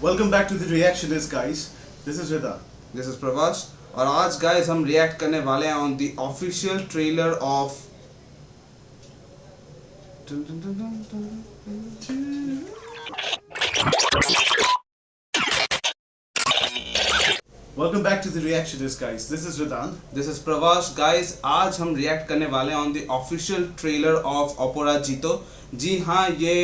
Welcome back to the Reactionist, guys. This is Rida. This is Prabhas और आज guys हम react करने वाले हैं on the official trailer of Welcome back to the Reactionist, guys. This is Ridan. This is Prabhas guys आज हम react करने वाले हैं on the official trailer of Aparajito. जी हाँ, ये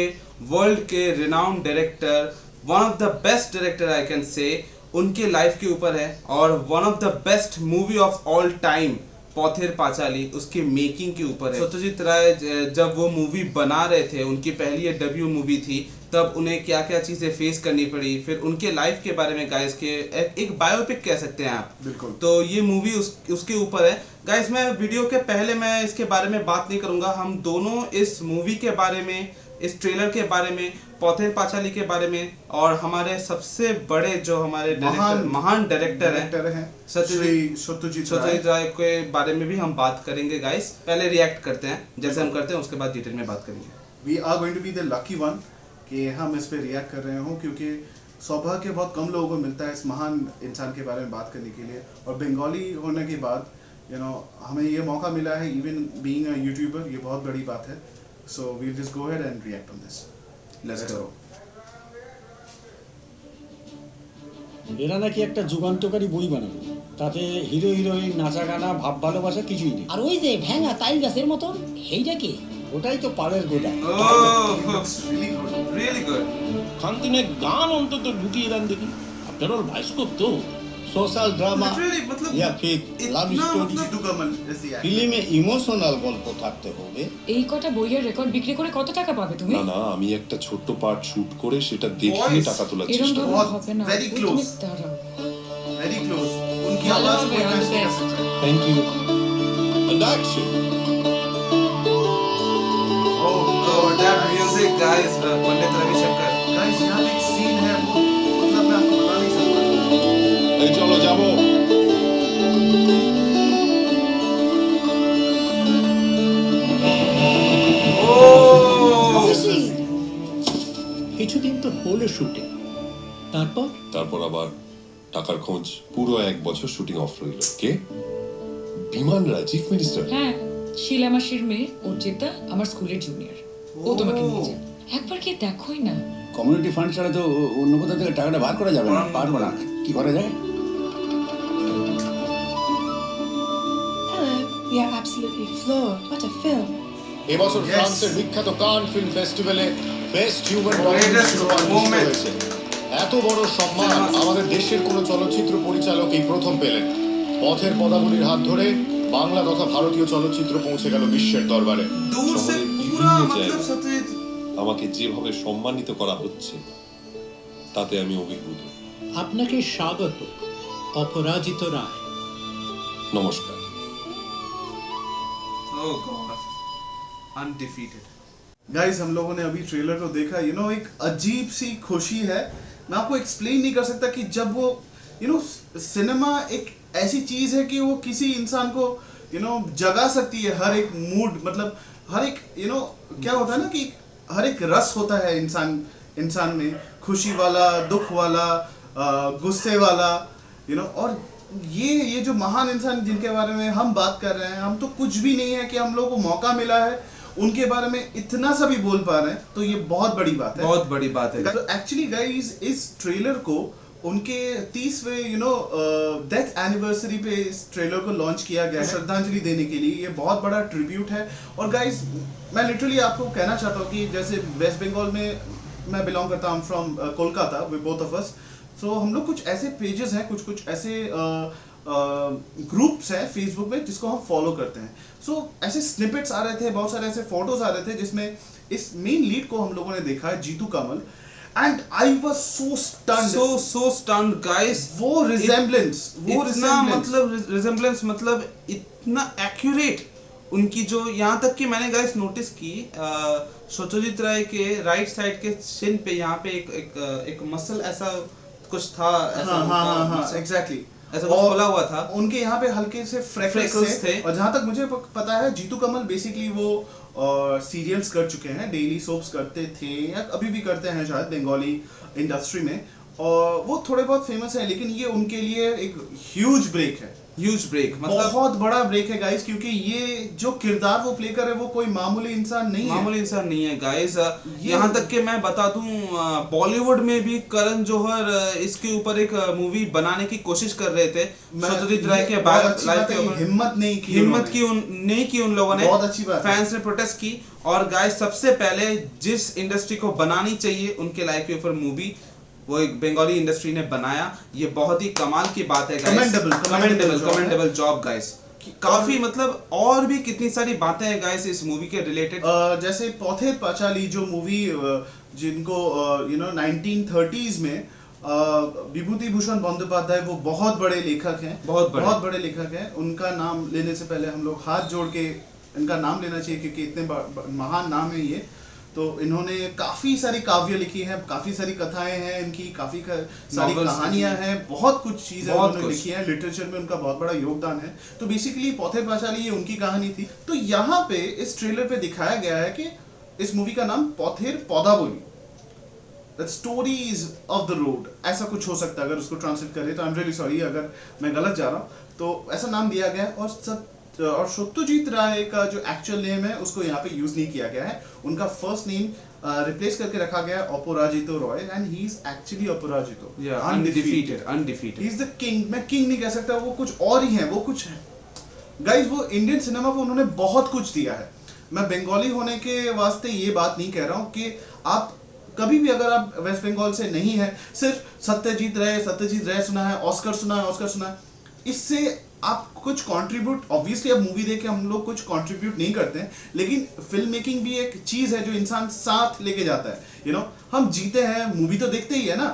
वर्ल्ड के renowned director, one of the best director I can say, उनके लाइफ के ऊपर है और one of the best movie of all time Pather Panchali उसके मेकिंग के ऊपर है। सत्यजीत राय जब वो मूवी बना रहे थे, उनकी पहली डेब्यू मूवी थी, तब उन्हें क्या क्या चीजें फेस करनी पड़ी, फिर उनके लाइफ के बारे में गाइस के एक बायोपिक कह सकते हैं आप। बिल्कुल। तो ये मूवी उसके ऊपर है गाइस। मैं वीडियो के पहले मैं इसके बारे में बात नहीं करूंगा, हम दोनों इस मूवी के बारे में, इस ट्रेलर के बारे में, पॉथेर पाचाली के बारे में और हमारे सबसे बड़े जो हमारे महान डायरेक्टर हैं सत्यजीत राय के बारे में भी हम बात करेंगे गाइस। पहले रिएक्ट करते हैं, जैसे हम करते हैं उसके बाद डिटेल में बात करेंगे। We are going to be the lucky one कि हम इस पे रिएक्ट कर रहे हो, क्योंकि सौभाग्य बहुत कम लोगों को मिलता है इस महान इंसान के बारे में बात करने के लिए। और बंगाली होने के बाद हमें ये मौका मिला है, इवन बीइंग अ यूट्यूबर, ये बहुत बड़ी बात है। So we'll just go ahead and react on this. Let's go. এরা নাকি একটা যুগান্তকারী বই বানাবে, তাতে হিরো হিরোইন, নাচা গানা, ভাব ভালোবাসা কিছুই নেই। আর ওই যে ভেঙা তাই গাছের মতন, সেইটা কি? ওটাই তো পাড়ের গোটা। Looks really good. খানতিনে গান অন্তত ঢুকিয়ে দেন দেখি। আপনার ওর বায়োস্কোপ তো সোশ্যাল ড্রামা ইয়া fake love story, Jeetu Kamal is the actor. ফিল্মে ইমোশনাল গল্প থাকতে হবে। এই কটা বইয়ের রেকর্ড বিক্রি করে কত টাকা পাবে তুমি? না না, আমি একটা ছোট্ট পার্ট শুট করে সেটা দেখিয়ে টাকা তোলার এরকম চেষ্টা ভাবে করব। হবে না, Very তুমি close. দাঁড়াও। Very close. उनकी ভালো आवाज হবে, कोई all मैच the नहीं कर best. सकता। Thank you. And action. Oh God, that music guys, Pandit Ravishankar. guys, यहाँ पे एक सीन है, वो मतलब मैं आपको बता नहीं सकता। এই চলো যাবো। কিছুদিন তো হলো শুটে, তারপর আবার টাকার খোঁজ, পুরো 1 বছর শুটিং অফ রইল। কে? বিমানরা, চিফ মিনিস্টার। হ্যাঁ, শিলা মাসির মেয়ে অর্জিতা, আমার স্কুলের জুনিয়র। ও তোমাকে নিয়ে যায়, একবার কি দেখোই না। কমিউনিটি ফান্ড ছাড়া তো অন্য কোথাও থেকে টাকাটা বার করা যাবে না, পারবো না। কি করা যায়? Hello, we are absolutely floored. What a film. এবছর Yes. ফ্রান্সের বিখ্যাত কান ফিল্ম ফেস্টিভ্যালে বেস্ট হিউম্যান Greatest moment. হয়েছে। এত বড় সম্মান আমাদের দেশের কোনো চলচ্চিত্র পরিচালক এই প্রথম পেলেন। পথের পদাবলীর হাত ধরে বাংলা তথা ভারতীয় চলচ্চিত্র পৌঁছে গেল বিশ্বের দরবারে। दूर से শহরের पूरा বিভিন্ন मतलब জায়গায় सत्यजीत আমাকে যেভাবে সম্মানিত করা হচ্ছে তাতে আমি অভিভূত। আপনাকে স্বাগত অপরাজিত রায়। নমস্কার। oh god, undefeated। गाइस, हम लोगों ने अभी ट्रेलर को देखा, एक अजीब सी खुशी है। मैं आपको एक्सप्लेन नहीं कर सकता कि जब वो सिनेमा एक ऐसी चीज है कि वो किसी इंसान को जगा सकती है। हर एक मूड, मतलब हर एक क्या होता है ना कि हर एक रस होता है इंसान में, खुशी वाला, दुख वाला, गुस्से वाला, और ये जो महान इंसान जिनके बारे में हम बात कर रहे हैं, हम तो कुछ भी नहीं है कि हम लोगों को मौका मिला है उनके बारे में इतना सा भी बोल पा रहे हैं, तो ये बहुत बड़ी बात है। बहुत बड़ी बात है। तो एक्चुअली गाइस, इस ट्रेलर को उनके 30वें डेथ एनिवर्सरी पे इस ट्रेलर को लॉन्च किया गया है, श्रद्धांजलि देने के लिए। ये बहुत बड़ा ट्रिब्यूट है। और गाइस, मैं लिटरली आपको कहना चाहता हूँ कि जैसे वेस्ट बंगाल में मैं बिलोंग करता हूँ, from Kolkata, we both of us. So हम लोग कुछ ऐसे पेजेस हैं, कुछ ऐसे ग्रुप्स हैं फेसबुक में जिसको हम फॉलो करते हैं। सो ऐसे स्निपेट्स आ रहे थे, बहुत सारे ऐसे फोटोज आ रहे थे जिसमें इस मेन लीड को हम लोगों ने देखा है, Jitu Kamal. And I was so stunned guys. वो रिजेम्बलेंस मतलब इतना एक्यूरेट उनकी, जो यहाँ तक कि मैंने गाइस नोटिस की सत्यजीत राय के राइट साइड के सिन पे यहाँ पे एक मसल ऐसा कुछ था, ऐसा एग्जैक्टली ऐसा कुछ खोला हुआ था। उनके यहाँ पे हल्के से फ्रेकल्स थे। और जहाँ तक मुझे पता है, जीतू कमल बेसिकली वो सीरियल्स कर चुके हैं, डेली सोप्स करते थे या अभी भी करते हैं शायद बंगाली इंडस्ट्री में। और वो थोड़े बहुत फेमस है, लेकिन ये उनके लिए एक ह्यूज ब्रेक है, ह्यूज ब्रेक, मतलब बहुत बड़ा ब्रेक है गाइस, क्योंकि ये जो किरदार वो प्ले कर रहे हैं वो कोई मामूली इंसान नहीं है, मामूली इंसान नहीं है गाइस। यहाँ तक कि मैं बता दूं बॉलीवुड में भी करण जौहर इसके ऊपर एक मूवी बनाने की कोशिश कर रहे थे सत्यजीत राय के लाइफ के ऊपर। हिम्मत नहीं की उन लोगों ने, बहुत अच्छी बात है। फैंस ने प्रोटेस्ट की। और गाइस सबसे पहले जिस इंडस्ट्री को बनानी चाहिए उनके लाइफ के ऊपर मूवी, वो एक बंगाली इंडस्ट्री ने बनाया। ये बहुत ही कमाल की बात है गाइस, कमेंडेबल जॉब गाइस। काफी मतलब और भी कितनी सारी बातें हैं गाइस इस मूवी के रिलेटेड, जैसे पॉथेर पाचाली जो मूवी जिनको 1930s में विभूति भूषण बंदोपाध्याय, वो बहुत बड़े लेखक हैं, बहुत बड़े लेखक हैं। उनका नाम लेने से पहले हम लोग हाथ जोड़ के इनका नाम लेना चाहिए, क्योंकि इतने महान नाम है ये। तो इन्होंने काफी सारी काव्य लिखी है, काफी सारी कथाएं हैं इनकी, काफी सारी कहानियां हैं, बहुत कुछ चीजें उन्होंने लिखी है, लिटरेचर में उनका बहुत बड़ा योगदान है। तो बेसिकली पॉथेर पाचाली ये उनकी कहानी थी। तो यहाँ पे इस ट्रेलर पे दिखाया गया है कि इस मूवी का नाम पॉथेर पौधाबोली, the stories of the road, ऐसा कुछ हो सकता है अगर उसको ट्रांसलेट करें तो। आई एम रियली सॉरी अगर मैं गलत जा रहा हूँ, तो ऐसा नाम दिया गया है। और सत्यजीत राय का जो एक्चुअल नेम है उसको यहाँ पे यूज नहीं किया गया है, उनका फर्स्ट नेम रिप्लेस करके रखा गया है Aparajito Roy, and he is actually Aparajito, undefeated. He is the king. मैं किंग नहीं कह सकता, वो कुछ और ही है, वो कुछ है गाइस। वो इंडियन सिनेमा को उन्होंने बहुत कुछ दिया है। मैं बंगाली होने के वास्ते ये बात नहीं कह रहा हूँ कि आप कभी भी अगर आप वेस्ट बंगाल से नहीं है, सिर्फ सत्यजीत राय सुना है, ऑस्कर सुना है, इससे आप कुछ कंट्रीब्यूट, ऑब्वियसली अब मूवी देख के हम लोग कुछ कंट्रीब्यूट नहीं करते हैं, लेकिन फिल्म मेकिंग भी एक चीज है जो इंसान साथ लेके जाता है। हम जीते हैं, मूवी तो देखते ही है ना,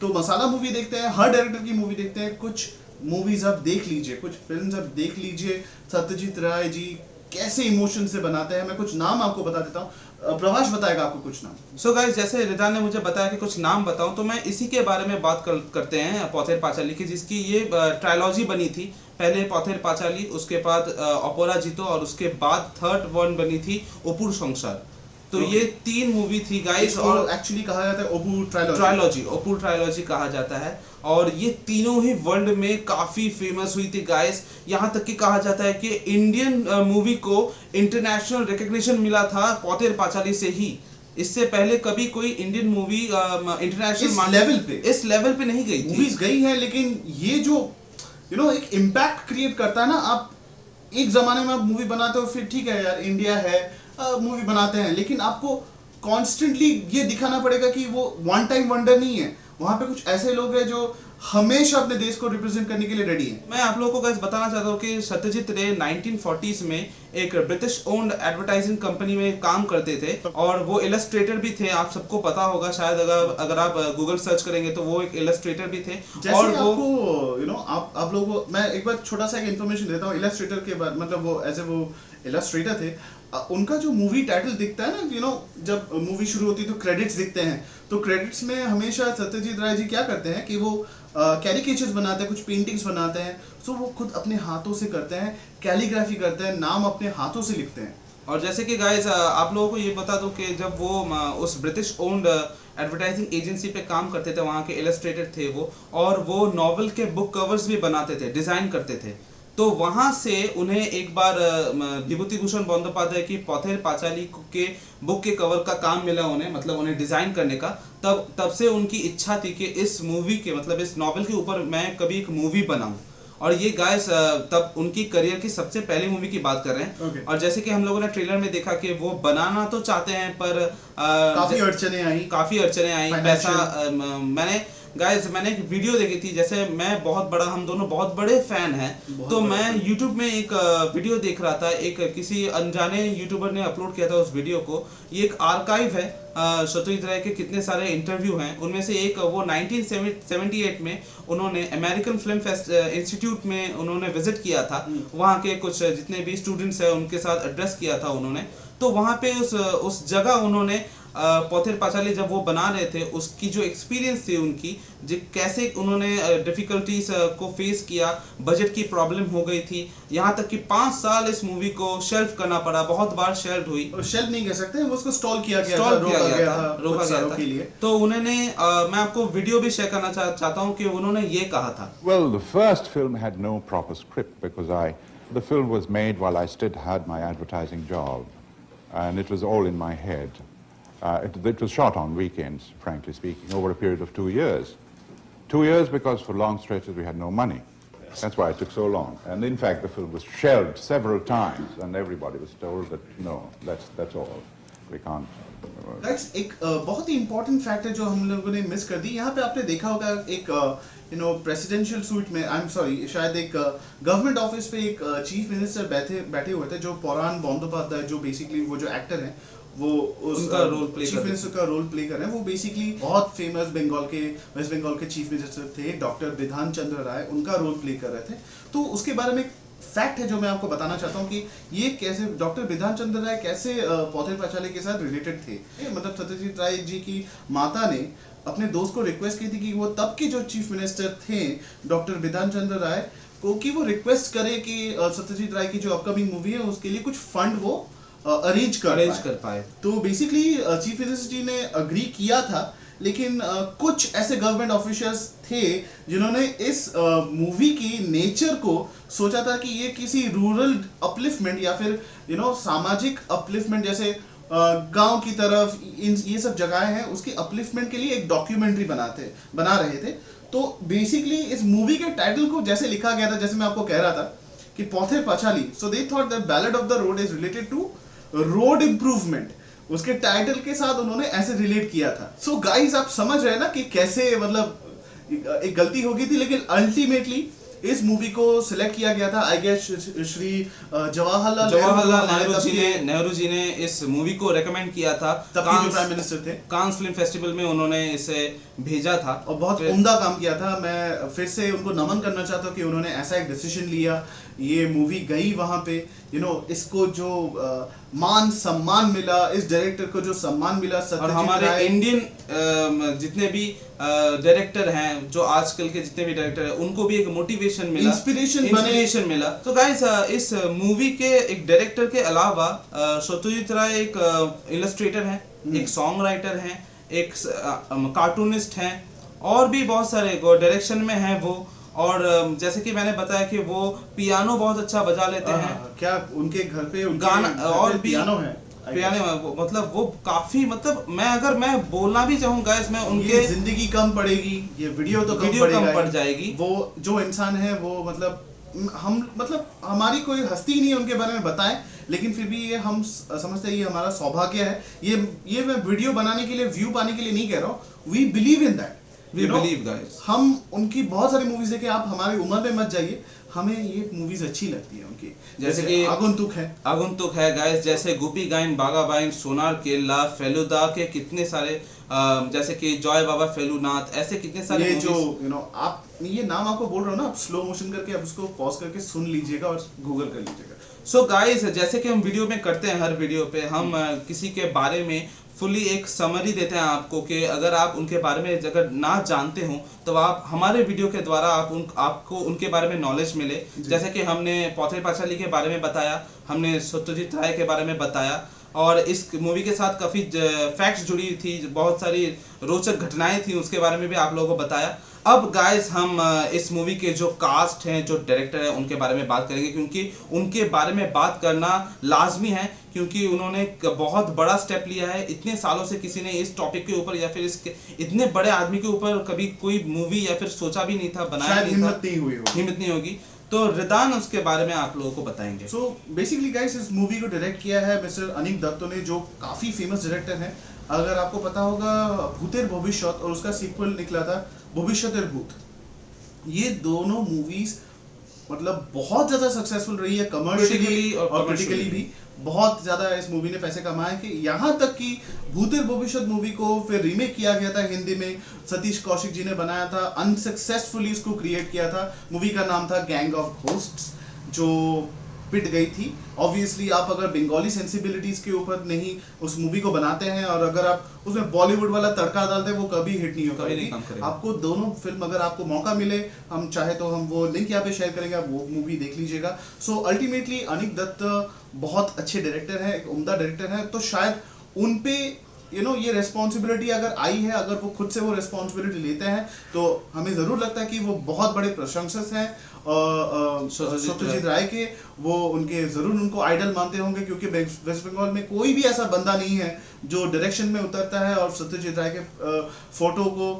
तो मसाला मूवी देखते हैं, हर डायरेक्टर की मूवी देखते हैं। कुछ मूवीज आप देख लीजिए, कुछ फिल्म्स आप देख लीजिए, सत्यजीत राय जी कैसे इमोशन से बनाते हैं। मैं कुछ नाम आपको बता देता हूँ, प्रभाष बताएगा आपको कुछ नाम। सो गाइस, जैसे रिदान ने मुझे बताया कि कुछ नाम बताऊं, तो मैं इसी के बारे में बात करते हैं पॉथेर पाचाली की, जिसकी ये ट्रायलॉजी बनी थी। पहले पॉथेर पाचाली, उसके बाद अपराजितो, और उसके बाद थर्ड वन बनी थी ओपुर संसार। तो ये 3 मूवी थी गाइस, और एक्चुअली कहा जाता है ओपुर ट्रायलॉजी कहा जाता है। और ये तीनों ही वर्ल्ड में काफी फेमस हुई थी गाइस। यहाँ तक कि कहा जाता है कि इंडियन मूवी को इंटरनेशनल रिकॉग्निशन मिला था पॉथेर पाचाली से ही। इससे पहले कभी कोई इंडियन मूवी इंटरनेशनल इस लेवल पे नहीं गई। मूवीज गई है, लेकिन ये जो एक इम्पैक्ट क्रिएट करता है ना। आप एक जमाने में आप मूवी बनाते हो, फिर ठीक है यार इंडिया है, मूवी बनाते हैं, लेकिन आपको कॉन्स्टेंटली ये दिखाना पड़ेगा कि वो वन टाइम वंडर नहीं है। वहां पे कुछ ऐसे लोग हैं जो हमेशा अपने देश को रिप्रेजेंट करने के लिए रेडी हैं। मैं आप लोगों को गाइस बताना चाहता हूँ कि सत्यजीत रे 1940s में एक ब्रिटिश ओन्ड एडवर्टाइजिंग कंपनी में काम करते थे, और वो इलस्ट्रेटर भी थे। आप सबको पता होगा शायद, अगर आप गूगल सर्च करेंगे तो वो एक इलस्ट्रेटर भी थे। और वो आप लोगों को मैं एक बार छोटा सा एक इन्फॉर्मेशन देता हूँ इलस्ट्रेटर के बारे, मतलब वो एज ए वो इलस्ट्रेटर थे। उनका जो मूवी टाइटल दिखता है ना, जब मूवी शुरू होती है तो क्रेडिट्स दिखते हैं, तो क्रेडिट्स में हमेशा सत्यजीत राय जी क्या करते हैं कि वो कैरिकेचर्स बनाते हैं, कुछ पेंटिंग्स बनाते हैं। सो वो खुद अपने हाथों से करते हैं, कैलीग्राफी करते हैं, नाम अपने हाथों से लिखते हैं। और जैसे कि गाइस आप लोगों को ये बता दूं कि जब वो उस ब्रिटिश ओन्ड एडवर्टाइजिंग एजेंसी पे काम करते थे, वहाँ के इलस्ट्रेटर थे वो, और वो नॉवेल के बुक कवर्स भी बनाते थे, डिजाइन करते थे। तो वहां से उन्हें एक बार विभूति भूषण बंदोपाध्याय की पॉथेर पाचाली के बुक के कवर का काम मिला उन्हें, मतलब उन्हें डिजाइन करने का। तब से उनकी इच्छा थी कि इस मूवी के, मतलब इस नॉवेल के ऊपर मैं कभी एक मूवी बनाऊं। और ये गाइस तब उनकी करियर की सबसे पहली मूवी की बात कर रहे हैं। और जैसे कि हम लोगों ने ट्रेलर में देखा कि वो बनाना तो चाहते हैं, पर काफी अड़चने आई, पैसा मैंने एक वीडियो देखी थी। जैसे हम दोनों बहुत बड़े फैन हैं, तो मैं YouTube में एक वीडियो देख रहा था, एक किसी अनजाने यूट्यूबर ने अपलोड किया था उस वीडियो को। ये एक आर्काइव है, सत्यजीत राय के कितने सारे इंटरव्यू हैं, उनमें से एक वो 1978 में उन्होंने अमेरिकन फिल्म इंस्टीट्यूट में उन्होंने विजिट किया था। वहाँ के कुछ जितने भी स्टूडेंट्स हैं उनके साथ एड्रेस किया था उन्होंने। तो वहाँ पे उस जगह उन्होंने पॉथेर पांचाली जब वो बना रहे थे उसकी जो एक्सपीरियंस थी उनकी, जो कैसे उन्होंने डिफिकल्टीज को फेस किया, बजट की प्रॉब्लम हो गई थी, यहाँ तक कि 5 साल इस मूवी को शेल्फ करना पड़ा, बहुत बार शेल्फ हुई, शेल्फ नहीं कह सकते, उसको स्टॉल किया गया था, रोका गया था के लिए। तो उन्होंने मैं आपको वीडियो भी शेयर करना चाहता हूँ कि उन्होंने ये कहा था। Well, the first film had no proper script because the film was made while I still had my advertising job, and it was all in my head. It was shot on weekends, frankly speaking, over a period of 2 years. 2 years because for long stretches we had no money. That's why it took so long. And in fact, the film was shelved several times, and everybody was told that no, that's all. We can't. That's एक बहुत ही important fact है जो हम लोगों ने miss कर दी। यहाँ पे आपने देखा होगा एक प्रेसिडेंशियल सूट में, आई एम सॉरी, शायद एक गवर्नमेंट ऑफिस पे एक चीफ मिनिस्टर बैठे हुए थे, जो पौराण बंदोपाध्याय, जो बेसिकली वो जो एक्टर हैं, वो उनका रोल प्ले चीफ मिनिस्टर का रोल प्ले कर रहे हैं। वो बेसिकली बहुत फेमस वेस्ट बंगाल के चीफ मिनिस्टर थे, डॉक्टर बिधान चंद्र राय, उनका रोल प्ले कर रहे थे। तो उसके बारे में फैक्ट है जो मैं आपको बताना चाहता हूँ कि ये कैसे डॉक्टर बिधान चंद्र राय कैसे पॉथेर पांचाली के साथ रिलेटेड थे। मतलब सत्यजीत राय जी की माता ने अपने दोस्त को रिक्वेस्ट की थी कि वो तब के जो चीफ मिनिस्टर थे डॉक्टर बिधान चंद्र राय को, कि वो रिक्वेस्ट करे कि सत्यजीत राय की जो अपकमिंग मूवी है उसके लिए कुछ फंड वो अरेंज कर पाए। तो बेसिकली चीफ मिनिस्टर जी ने अग्री किया था, लेकिन कुछ ऐसे गवर्नमेंट ऑफिशियल्स थे जिन्होंने इस मूवी की नेचर को सोचा था कि ये किसी रूरल अपलिफ्टमेंट या फिर सामाजिक अपलिफ्टमेंट, जैसे गांव की तरफ ये सब जगहें हैं, उसकी अपलिफ्टमेंट के लिए एक डॉक्यूमेंट्री बना रहे थे। तो बेसिकली इस मूवी के टाइटल को जैसे लिखा गया था, जैसे मैं आपको कह रहा था कि Pather Panchali, so they thought that ballad of the road is related to road improvement. उसके टाइटल के साथ उन्होंने ऐसे रिलेट किया था। सो गाइस, आप समझ रहे हैं ना कि कैसे मतलब एक गलती हो गई थी, लेकिन अल्टीमेटली इस मूवी को सिलेक्ट किया गया था। आई गेस श्री जवाहरलाल नेहरू जी ने इस मूवी को रेकमेंड किया था, तब के जो प्राइम मिनिस्टर थे। कांस फिल्म फेस्टिवल में उन्होंने इसे भेजा था और बहुत उम्दा काम किया था। मैं फिर से उनको नमन करना चाहता हूँ कि उन्होंने ऐसा एक डिसीजन लिया, ये मूवी गई वहां पे, इसको जो मान सम्मान मिला, इस डायरेक्टर को जो सम्मान मिला, और हमारे इंडियन जितने भी डायरेक्टर हैं, जो आजकल के जितने भी डायरेक्टर हैं, उनको भी एक मोटिवेशन मिला, इंस्पिरेशन मिला। तो गाइस, इस मूवी के एक डायरेक्टर के अलावा सत्यजीत राय एक इलस्ट्रेटर हैं, एक सॉन्ग राइटर हैं, एक कार्टूनिस्ट हैं, और भी बहुत सारे डायरेक्शन में हैं वो। और जैसे कि मैंने बताया कि वो पियानो बहुत अच्छा बजा लेते हैं। क्या उनके घर पे गाना और भी पियानो है? पियानो मतलब वो काफी, मतलब मैं बोलना भी चाहूंगा इसमें, उनके जिंदगी कम पड़ेगी, ये वीडियो तो कम पड़ जाएगी। वो जो इंसान है वो मतलब हमारी कोई हस्ती नहीं है उनके बारे में बताएं, लेकिन फिर भी ये हम समझते हैं ये हमारा सौभाग्य है। ये मैं वीडियो बनाने के लिए, व्यू पाने के लिए नहीं कह रहा हूँ। We believe in that, We believe guys। हम उनकी बहुत सारी मूवीज देखे, आप हमारी उम्र में मत जाइए, हमें ये मूवीज अच्छी लगती है उनकी, जैसे कि आगंतुक है गाइस, जैसे गुपी गाइन, बागा बाइन, सोनार केला, फेलुदा के कितने सारे, जैसे कि जॉय बाबा फेलुनाथ, ऐसे कितने सारे ये जो आप ये नाम आपको बोल रहा हूँ ना, आप स्लो मोशन करके आप उसको पॉज करके सुन लीजिएगा और गूगल कर लीजिएगा। सो गाइस, जैसे कि हम वीडियो में करते हैं, हर वीडियो पे हम किसी के बारे में फुली एक समरी देते हैं आपको, कि अगर आप उनके बारे में अगर ना जानते हो तो आप हमारे वीडियो के द्वारा आपको उनके बारे में नॉलेज मिले। जैसे कि हमने पॉथेर पांचाली के बारे में बताया, हमने सत्यजीत राय के बारे में बताया, और इस मूवी के साथ काफ़ी फैक्ट्स जुड़ी थी, बहुत सारी रोचक घटनाएं थी, उसके बारे में भी आप लोगों को बताया। अब गाइस, हम इस मूवी के जो कास्ट हैं, जो डायरेक्टर हैं, उनके बारे में बात करेंगे, क्योंकि उनके बारे में बात करना लाजमी है, क्योंकि उन्होंने बहुत बड़ा स्टेप लिया है। इतने सालों से किसी ने इस टॉपिक के ऊपर या फिर इसके इतने बड़े आदमी के ऊपर कभी कोई मूवी या फिर सोचा भी नहीं था, बनाया नहीं था, हिम्मत नहीं होगी। तो रिदान उसके बारे में आप लोगों को बताएंगे। सो बेसिकली गाइस, इस मूवी को डायरेक्ट किया है मिस्टर अनिक दत्तो ने, जो काफी फेमस डायरेक्टर हैं। अगर आपको पता होगा, भूतेर भविष्यत और उसका सीक्वल निकला था भविष्यतेर भूत, ये दोनों मूवीज मतलब बहुत ज्यादा सक्सेसफुल रही है, कमर्शियली और क्रिटिकली भी बहुत ज्यादा इस मूवी ने पैसे कमाए, कि यहाँ तक कि भूतेर भविष्यत मूवी को फिर रीमेक किया गया था हिंदी में, सतीश कौशिक जी ने बनाया था, अनसक्सेसफुली इसको क्रिएट किया था। मूवी का नाम था गैंग ऑफ घोस्ट्स, जो पिट गई थी। ऑब्वियसली आप अगर बंगाली सेंसिबिलिटीज के ऊपर नहीं उस मूवी को बनाते हैं और अगर आप उसमें बॉलीवुड वाला तड़का डालते हैं, वो कभी हिट नहीं कभी नहीं होगा। काम करेगा। आपको दोनों फिल्म, अगर आपको मौका मिले, हम चाहे तो हम वो लिंक यहाँ पे शेयर करेंगे, आप वो मूवी देख लीजिएगा। सो अल्टीमेटली अनिक दत्त बहुत अच्छे डायरेक्टर हैं, एक उम्दा डायरेक्टर हैं, तो शायद उन पे ये रिस्पॉन्सिबिलिटी अगर आई है, अगर वो खुद से वो रिस्पॉन्सिबिलिटी लेते हैं, तो हमें जरूर लगता है कि वो बहुत बड़े प्रशंसक हैं सत्यजीत राय के। वो उनके जरूर उनको आइडल मानते होंगे, क्योंकि वेस्ट बंगाल में कोई भी ऐसा बंदा नहीं है जो डायरेक्शन में उतरता है और सत्यजीत राय के फोटो को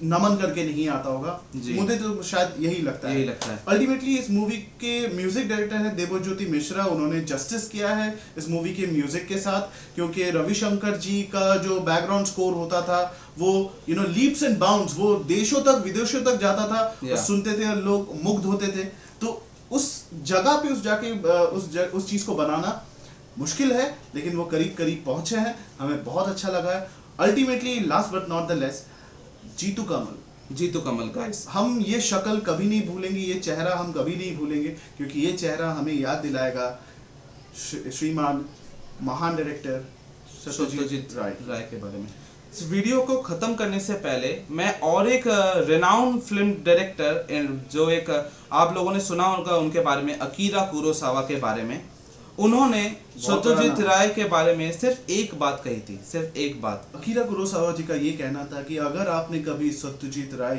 नमन करके नहीं आता होगा। मुझे तो शायद यही लगता है। अल्टीमेटली इस मूवी के म्यूजिक डायरेक्टर है देवज्योति मिश्रा। उन्होंने जस्टिस किया है इस मूवी के म्यूजिक के साथ, क्योंकि रविशंकर जी का जो बैकग्राउंड स्कोर होता था वो लीप्स एंड बाउंड्स, वो देशों तक विदेशों तक जाता था, और सुनते थे और लोग मुग्ध होते थे। तो उस जगह पे उस चीज को बनाना मुश्किल है, लेकिन वो करीब करीब पहुंचे हैं, हमें बहुत अच्छा लगा है। Ultimately last but not the less, Jeetu Kamal guys, हम ये शक्ल कभी नहीं भूलेंगे, ये चेहरा हम कभी नहीं भूलेंगे, क्योंकि ये चेहरा हमें याद दिलाएगा श्रीमान महान डायरेक्टर सत्यजीत राय के बारे में। इस वीडियो को खत्म करने से पहले मैं और एक रेनाउंड फिल्म डायरेक्टर, जो एक आप लोगों ने सुना होगा उनके बारे में, अकीरा कुरोसावा के बारे में, उन्होंने सत्यजीत राय के बारे में सिर्फ एक बात कही थी, सिर्फ एक बात। अकीरा कुरोसावा जी का ये कहना था कि अगर आपने कभी सत्यजीत राय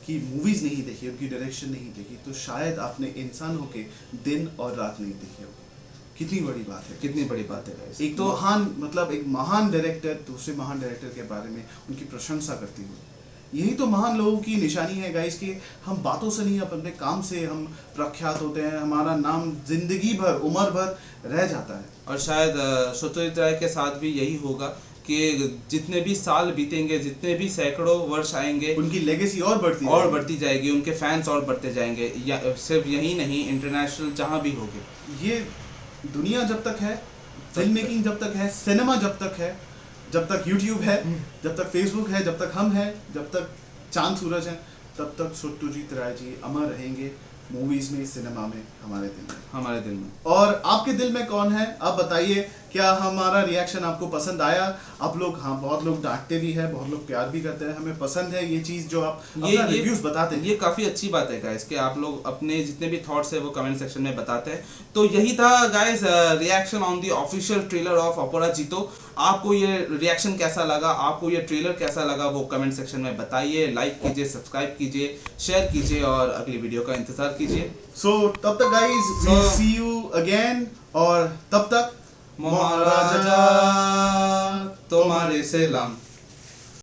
की मूवीज नहीं देखी, उनकी डायरेक्शन नहीं देखी, तो शायद आपने इंसान होके दिन और रात नहीं देखी होगी। कितनी बड़ी बात है, कितनी बड़ी बात है गाइस। एक तो एक महान डायरेक्टर दूसरे महान डायरेक्टर के बारे में उनकी प्रशंसा करती हुई, यही तो महान लोगों की निशानी है गाइस, कि हम बातों से नहीं, अपने काम से हम प्रख्यात होते हैं, हमारा नाम जिंदगी भर, उम्र भर रह जाता है। और शायद सत्यजीत राय के साथ भी यही होगा कि जितने भी साल बीतेंगे, जितने भी सैकड़ों वर्ष आएंगे, उनकी लेगेसी और बढ़ती जाएगी, उनके फैंस और बढ़ते जाएंगे, या सिर्फ यही नहीं, इंटरनेशनल जहां भी होंगे। ये दुनिया जब तक है, फिल्म मेकिंग जब तक है, सिनेमा जब तक है, जब तक यूट्यूब है, जब तक फेसबुक है, जब तक हम हैं, जब तक चांद सूरज है, तब तक सत्यजीत राय जी अमर रहेंगे मूवीज में, सिनेमा में, हमारे दिल में। और आपके दिल में कौन है, आप बताइए। क्या हमारा रिएक्शन आपको पसंद आया? आप लोग, हाँ, बहुत लोग डांटते भी है, बहुत लोग प्यार भी करते हैं, हमें पसंद है ये चीज जो आप अपना रिव्यूज बताते हैं। ये काफी अच्छी बात है गाइस कि आप लोग अपने जितने भी थॉट्स है वो कमेंट सेक्शन में बताते हैं। तो यही था guys reaction on the official trailer of Aparajito. आपको ये रिएक्शन कैसा लगा, आपको ये ट्रेलर कैसा लगा, वो कमेंट सेक्शन में बताइए। लाइक कीजिए, सब्सक्राइब कीजिए, शेयर कीजिए और अगली वीडियो का इंतजार कीजिए। सो तब तक guys, we see you again, और तब तक महाराजा तुम्हारे सलाम।